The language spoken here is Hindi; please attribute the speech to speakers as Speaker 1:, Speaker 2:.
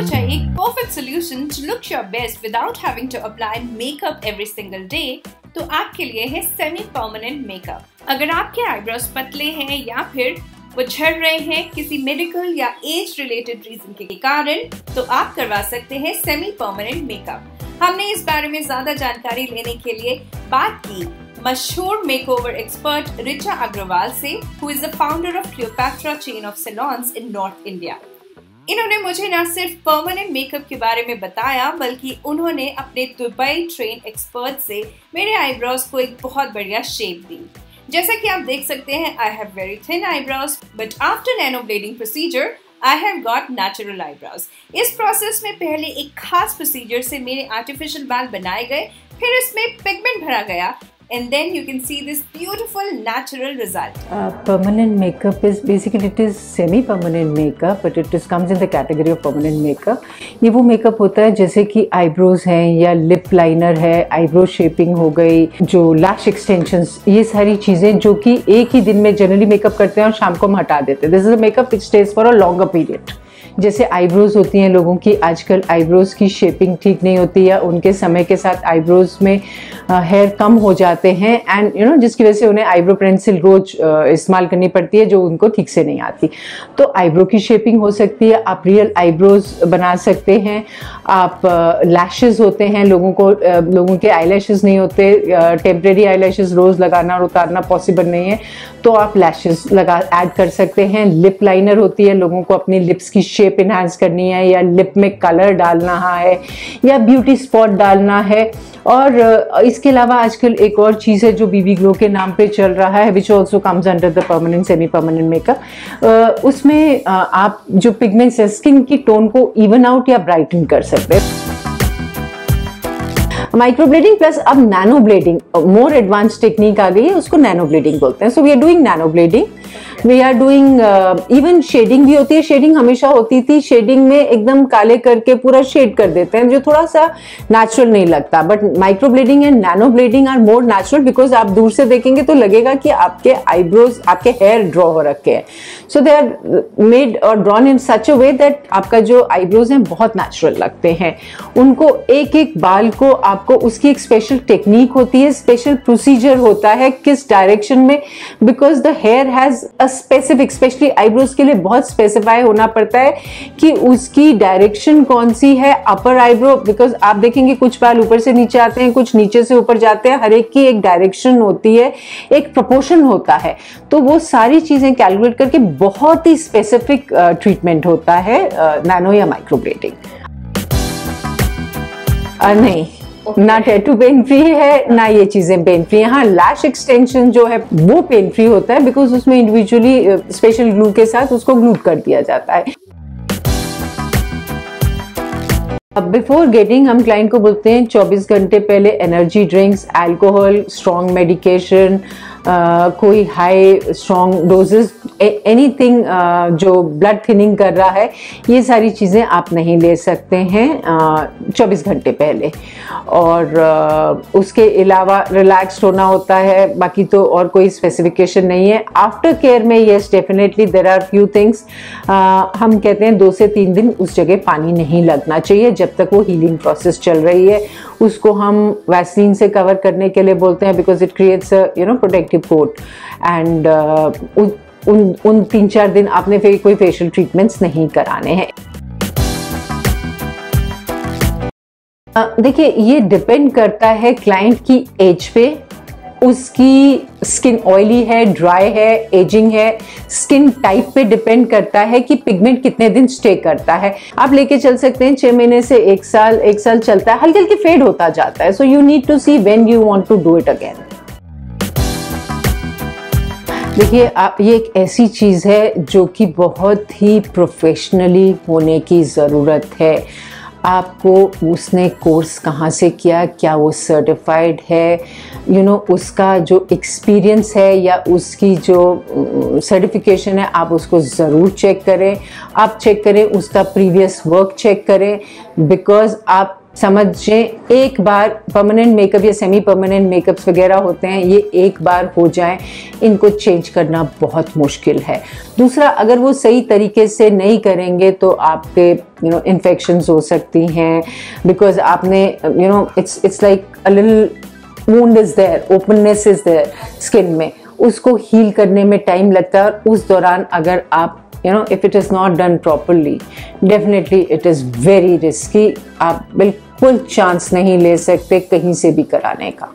Speaker 1: चाहिए perfect solution to look your best without having to apply makeup every single day, तो आपके लिए है सेमी परमानेंट मेकअप। अगर आपके आईब्रोज पतले हैं या फिर वो झड़ रहे हैं किसी मेडिकल या एज रिलेटेड रीजन के कारण, तो आप करवा सकते हैं सेमी परमानेंट मेकअप। हमने इस बारे में ज्यादा जानकारी लेने के लिए बात की मशहूर मेकओवर एक्सपर्ट ऋचा अग्रवाल से, who is the founder of Cleopatra chain of saloons in north India. इन्होंने मुझे न सिर्फ परमानेंट मेकअप के बारे में बताया, बल्कि उन्होंने अपने दुबई ट्रेन एक्सपर्ट से मेरे आईब्रोज को एक बहुत बढ़िया शेप दी। जैसा कि आप देख सकते हैं, I have very thin eyebrows, but after nano blending procedure I have got natural eyebrows. इस प्रोसेस में पहले एक खास प्रोसीजर से मेरे आर्टिफिशियल बाल बनाए गए, फिर इसमें पिगमेंट भरा गया, and then you can see this beautiful natural result.
Speaker 2: Permanent makeup is basically, it is semi-permanent makeup, but it comes in the category of permanent makeup. ये वो मेकअप होता है जैसे कि आईब्रोज हैं या लिप लाइनर है, आईब्रो शेपिंग हो गई, जो लैश एक्सटेंशंस, ये सारी चीज़ें जो कि एक ही दिन में जनरली मेकअप करते हैं और शाम को हम हटा देते हैं। This is a makeup which stage for a longer period. जैसे आईब्रोज होती हैं लोगों की, आजकल आईब्रोज की शेपिंग ठीक नहीं होती या उनके समय के साथ आईब्रोज में हेयर कम हो जाते हैं, एंड जिसकी वजह से उन्हें आईब्रो पेंसिल रोज इस्तेमाल करनी पड़ती है जो उनको ठीक से नहीं आती। तो आईब्रो की शेपिंग हो सकती है, आप रियल आईब्रोज बना सकते हैं। आप लैशेस होते हैं लोगों के आईलैशेस नहीं होते, टेम्परेरी आईलैशेस रोज लगाना और उतारना पॉसिबल नहीं है, तो आप लैशेस ऐड कर सकते हैं। लिप लाइनर होती है, लोगों को अपनी लिप्स की शेप इनहांस करनी है या लिप में कलर डालना है या ब्यूटी स्पॉट डालना है। और इसके अलावा आजकल एक और चीज़ है जो बीबी ग्लो के नाम पे चल रहा है, which also comes under the permanent semi permanent makeup. उसमें आप जो पिगमेंट्स है स्किन की टोन को इवन आउट या ब्राइटन कर सकते हैं। माइक्रोब्लेडिंग प्लस अब nano blading, more advance technique आ गई है, उसको नैनो ब्लेडिंग बोलते हैं। So we are doing nano blading, we are doing even shading भी होती है। शेडिंग हमेशा होती थी, शेडिंग में एकदम काले करके पूरा शेड कर देते हैं जो थोड़ा सा नेचुरल नहीं लगता, but microblading and nanoblading are more natural, because आप दूर से देखेंगे तो लगेगा कि आपके आईब्रोज, आपके हेयर ड्रॉ हो रखे हैं। सो दे आर मेड और drawn in such a way that आपका जो आईब्रोज हैं बहुत नेचुरल लगते हैं। उनको एक एक बाल को आपको उसकी एक स्पेशल टेक्निक होती है, स्पेशल प्रोसीजर होता है किस डायरेक्शन में, because the hair has a specific, specially eyebrows के लिए बहुत स्पेसिफाई होना पड़ता है कि उसकी डायरेक्शन कौन सी है। अपर आईब्रो, बिकॉज आप देखेंगे कुछ बाल ऊपर से नीचे आते हैं, कुछ नीचे से ऊपर जाते हैं, हर एक की एक डायरेक्शन होती है, एक प्रोपोर्शन होता है। तो वो सारी चीजें कैलकुलेट करके बहुत ही स्पेसिफिक ट्रीटमेंट होता है नैनो या माइक्रो ब्लेडिंग। नहीं, ना टैटू पेन फ्री है, ना ये चीजें पेन फ्री है। हाँ, लैश एक्सटेंशन जो है वो पेन फ्री होता है, बिकॉज उसमें इंडिविजुअली स्पेशल ग्लू के साथ उसको ग्लू कर दिया जाता है। अब बिफोर गेटिंग हम क्लाइंट को बोलते हैं 24 घंटे पहले energy drinks, alcohol, strong medication, कोई हाई स्ट्रॉन्ग डोजेस, एनीथिंग जो ब्लड थिनिंग कर रहा है, ये सारी चीज़ें आप नहीं ले सकते हैं 24 घंटे पहले। और उसके अलावा रिलैक्स्ड होना होता है, बाकी तो और कोई स्पेसिफिकेशन नहीं है। आफ्टर केयर में yes definitely there are few things. हम कहते हैं 2 से 3 दिन उस जगह पानी नहीं लगना चाहिए जब तक वो हीलिंग प्रोसेस चल रही है। उसको हम वैसलीन से कवर करने के लिए बोलते हैं, because it creates protective coat, and उन 3-4 दिन आपने फिर कोई फेशियल ट्रीटमेंट्स नहीं कराने हैं। देखिए, ये डिपेंड करता है क्लाइंट की एज पे, उसकी स्किन ऑयली है, ड्राई है, एजिंग है, स्किन टाइप पे डिपेंड करता है कि पिगमेंट कितने दिन स्टे करता है। आप लेके चल सकते हैं 6 महीने से 1 साल, 1 साल चलता है, हल्के हल्के फेड होता जाता है। So you need to see when you want to do it again. देखिए, ये एक ऐसी चीज़ है जो कि बहुत ही प्रोफेशनली होने की ज़रूरत है। आपको उसने कोर्स कहाँ से किया, क्या वो सर्टिफाइड है, उसका जो एक्सपीरियंस है या उसकी जो सर्टिफिकेशन है, आप उसको ज़रूर चेक करें। आप चेक करें, उसका प्रीवियस वर्क चेक करें, बिकॉज आप समझें, एक बार परमानेंट मेकअप या सेमी परमानेंट मेकअप्स वगैरह होते हैं, ये एक बार हो जाएं, इनको चेंज करना बहुत मुश्किल है। दूसरा, अगर वो सही तरीके से नहीं करेंगे तो आपके इन्फेक्शंस हो सकती हैं, बिकॉज आपने it's like a little wound is there, openness is there skin में, उसको हील करने में टाइम लगता है। और उस दौरान अगर आप if it is not done properly, definitely it is very risky। आप बिल्कुल चांस नहीं ले सकते कहीं से भी कराने का।